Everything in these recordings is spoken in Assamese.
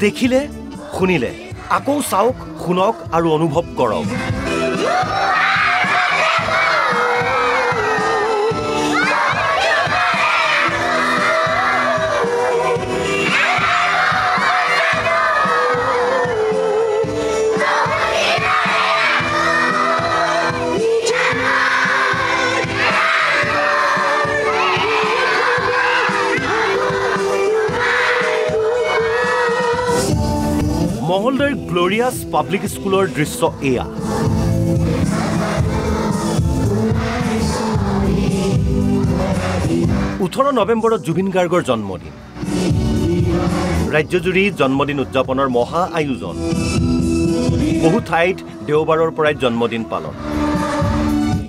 দেখিলে শুনিলে আকৌ চাওক শুনক আৰু অনুভৱ কৰক মহলদৈৰ গ্লোৰিয়াছ পাব্লিক স্কুলৰ দৃশ্য এয়া 18 নৱেম্বৰত জুবিন গাৰ্গৰ জন্মদিন ৰাজ্যজুৰি জন্মদিন উদযাপনৰ মহা আয়োজন বহু ঠাইত দেওবাৰৰ পৰাই জন্মদিন পালন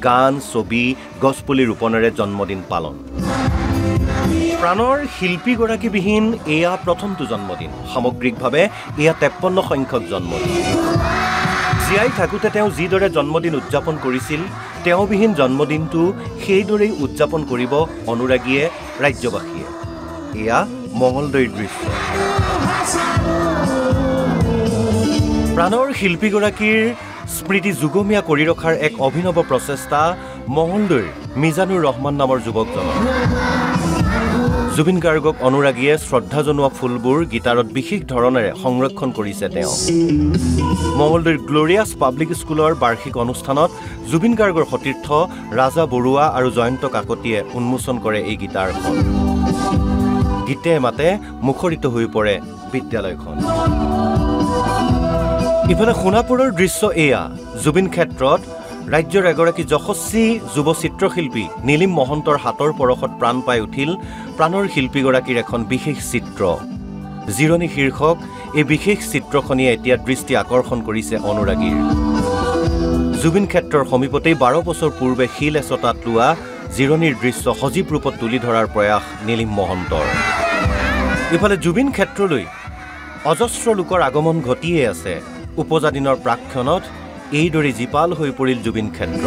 গান ছবি গছপুলি ৰোপণেৰে জন্মদিন পালন প্ৰাণৰ শিল্পীগৰাকীবিহীন এয়া প্ৰথমটো জন্মদিন সামগ্ৰিকভাৱে এয়া 53 সংখ্যক জন্মদিন জীয়াই থাকোঁতে তেওঁ যিদৰে জন্মদিন উদযাপন কৰিছিল তেওঁবিহীন জন্মদিনটো সেইদৰেই উদযাপন কৰিব অনুৰাগীয়ে ৰাজ্যবাসীয়ে এয়া মঙলদৈৰ দৃশ্য প্ৰাণৰ শিল্পীগৰাকীৰ স্মৃতি যুগমীয়া কৰি ৰখাৰ এক অভিনৱ প্ৰচেষ্টা মঙলদৈৰ মিজানুৰ ৰহমান নামৰ যুৱকজনৰ জুবিন গাৰ্গক অনুৰাগীয়ে শ্ৰদ্ধা জনোৱা ফুলবোৰ গীটাৰত বিশেষ ধৰণেৰে সংৰক্ষণ কৰিছে তেওঁ মঙলদৈৰ গ্লোৰিয়াছ পাব্লিক স্কুলৰ বাৰ্ষিক অনুষ্ঠানত জুবিন গাৰ্গৰ সতীৰ্থ ৰাজা বৰুৱা আৰু জয়ন্ত কাকতিয়ে উন্মোচন কৰে এই গীটাৰখন গীতে মাতে মুখৰিত হৈ পৰে বিদ্যালয়খন ইফালে সোণাপুৰৰ দৃশ্য এয়া জুবিন ক্ষেত্ৰত ৰাজ্যৰ এগৰাকী যশস্বী যুৱ চিত্ৰশিল্পী নীলিম মহন্তৰ হাতৰ পৰশত প্ৰাণ পাই উঠিল প্ৰাণৰ শিল্পীগৰাকীৰ এখন বিশেষ চিত্ৰ জিৰণি শীৰ্ষক এই বিশেষ চিত্ৰখনিয়ে এতিয়া দৃষ্টি আকৰ্ষণ কৰিছে অনুৰাগীৰ জুবিন ক্ষেত্ৰৰ সমীপতেই 12 বছৰ পূৰ্বে শিল এচটাত লোৱা জিৰণিৰ দৃশ্য সজীৱ ৰূপত তুলি ধৰাৰ প্ৰয়াস নীলিম মহন্তৰ ইফালে জুবিন ক্ষেত্ৰলৈ অজস্ৰ লোকৰ আগমন ঘটিয়ে আছে উপজা দিনৰ প্ৰাক্ষণত এইদৰে জীপাল হৈ পৰিল জুবিন ক্ষেত্ৰ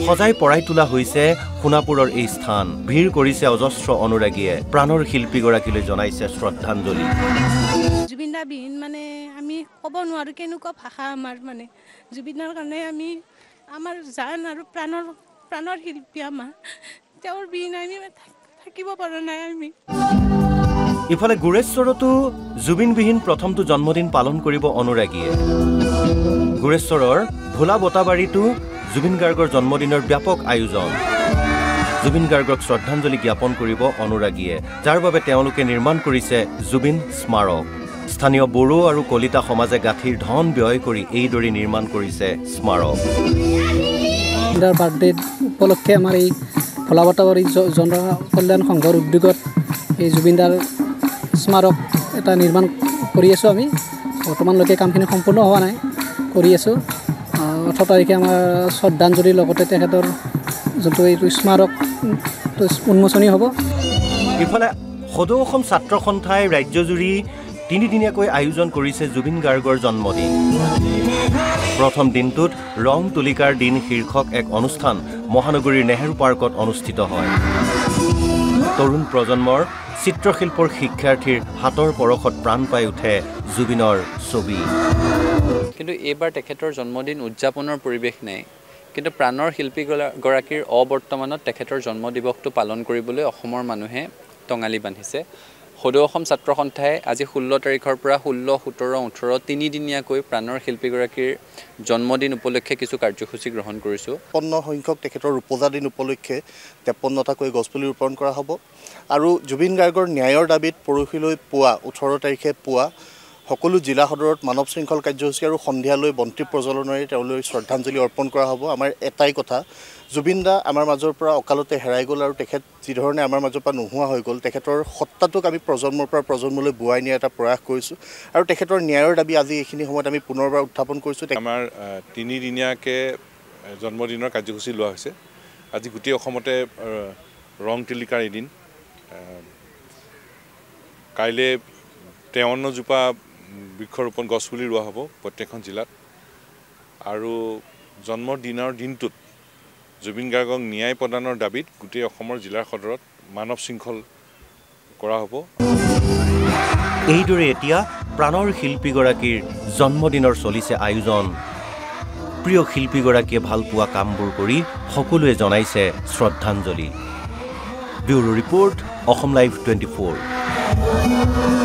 সজাই পৰাই তোলা হৈছে সোণাপুৰৰ এই স্থান ভিৰ কৰিছে অজস্ৰ অনুৰাগীয়ে প্ৰাণৰ শিল্পীগৰাকীলৈ জনাইছে শ্ৰদ্ধাঞ্জলি জুবিনদা বিহীন মানে আমি ক'ব নোৱাৰো কেনেকুৱা ভাষা আমাৰ মানে জুবিনৰ কাৰণে আমি আমাৰ জান আৰু প্ৰাণৰ শিল্পী আমাৰ তেওঁৰ বিহীন আমি থাকিব পৰা নাই আমি ইফালে গুৰেশ্বৰতো জুবিনবিহীন প্ৰথমটো জন্মদিন পালন কৰিব অনুৰাগীয়ে গুৰেশ্বৰৰ ভোলা বটাবাৰীতো জুবিন গাৰ্গৰ জন্মদিনৰ ব্যাপক আয়োজন জুবিন গাৰ্গক শ্ৰদ্ধাঞ্জলি জ্ঞাপন কৰিব অনুৰাগীয়ে যাৰ বাবে তেওঁলোকে নিৰ্মাণ কৰিছে জুবিন স্মাৰক স্থানীয় বড়ো আৰু কলিতা সমাজে গাঁঠিৰ ধন ব্যয় কৰি এইদৰে নিৰ্মাণ কৰিছে স্মাৰক তাৰ বাৰ্থডে উপলক্ষে আমাৰ এই ভোলা বটাবাৰী জন কল্যাণ সংঘৰ উদ্যোগত এই জুবিনদাৰ স্মাৰক এটা নিৰ্মাণ কৰি আছোঁ আমি বৰ্তমানলৈকে কামখিনি সম্পূৰ্ণ হোৱা নাই কৰি আছোঁ 18 তাৰিখে আমাৰ শ্ৰদ্ধাঞ্জলিৰ লগতে তেখেতৰ যোনটো এইটো স্মাৰক উন্মোচনী হ'ব ইফালে সদৌ অসম ছাত্ৰ সন্থাই ৰাজ্যজুৰি 3 দিনীয়াকৈ আয়োজন কৰিছে জুবিন গাৰ্গৰ জন্মদিন প্ৰথম দিনটোত ৰং তুলিকাৰ দিন শীৰ্ষক এক অনুষ্ঠান মহানগৰীৰ নেহেৰু পাৰ্কত অনুষ্ঠিত হয় তৰুণ প্ৰজন্মৰ চিত্ৰশিল্পৰ শিক্ষাৰ্থীৰ হাতৰ পৰশত প্ৰাণ পাই উঠে জুবিনৰ ছবি কিন্তু এইবাৰ তেখেতৰ জন্মদিন উদযাপনৰ পৰিৱেশ নাই কিন্তু প্ৰাণৰ শিল্পীগৰাকীৰ অবৰ্তমানত তেখেতৰ জন্ম দিৱসটো পালন কৰিবলৈ অসমৰ মানুহে টঙালি বান্ধিছে সদৌ অসম ছাত্ৰ সন্থাই আজি 16 তাৰিখৰ পৰা 16, 17, 18 তিনিদিনীয়াকৈ প্ৰাণৰ শিল্পীগৰাকীৰ জন্মদিন উপলক্ষে কিছু কাৰ্যসূচী গ্ৰহণ কৰিছোঁ 53 সংখ্যক তেখেতৰ উপজা দিন উপলক্ষে 53টাকৈ গছপুলি ৰোপণ কৰা হ'ব আৰু জুবিন গাৰ্গৰ ন্যায়ৰ দাবীত পৰহিলৈ পুৱা 18 তাৰিখে পুৱা সকলো জিলা সদৰত মানৱ শৃংখল কাৰ্যসূচী আৰু সন্ধিয়ালৈ বন্তি প্ৰজ্বলনেৰে তেওঁলৈ শ্ৰদ্ধাঞ্জলি অৰ্পণ কৰা হ'ব আমাৰ এটাই কথা জুবিনদা আমাৰ মাজৰ পৰা অকালতে হেৰাই গ'ল আৰু তেখেত যিধৰণে আমাৰ মাজৰ পৰা নোহোৱা হৈ গ'ল তেখেতৰ সত্তাটোক আমি প্ৰজন্মৰ পৰা প্ৰজন্মলৈ বুৱাই নিয়াৰ এটা প্ৰয়াস কৰিছোঁ আৰু তেখেতৰ ন্যায়ৰ দাবী আজি এইখিনি সময়ত আমি পুনৰবাৰ উত্থাপন কৰিছোঁ আমাৰ 3 দিনীয়াকৈ জন্মদিনৰ কাৰ্যসূচী লোৱা হৈছে আজি গোটেই অসমতে ৰং তুলিকাৰ এদিন কাইলৈ 53 জোপা বৃক্ষৰোপণ গছপুলি ৰোৱা হ'ব প্ৰত্যেকখন জিলাত আৰু জন্মদিনৰ দিনটোত জুবিন গাৰ্গক ন্যায় প্ৰদানৰ দাবীত গোটেই অসমৰ জিলাৰ সদৰত মানৱ শৃংখল কৰা হ'ব এইদৰে এতিয়া প্ৰাণৰ শিল্পীগৰাকীৰ জন্মদিনৰ চলিছে আয়োজন। প্ৰিয় শিল্পীগৰাকীয়ে ভালপোৱা কামবোৰ কৰি সকলোৱে জনাইছে শ্ৰদ্ধাঞ্জলি। Bureau report, Assam live 24।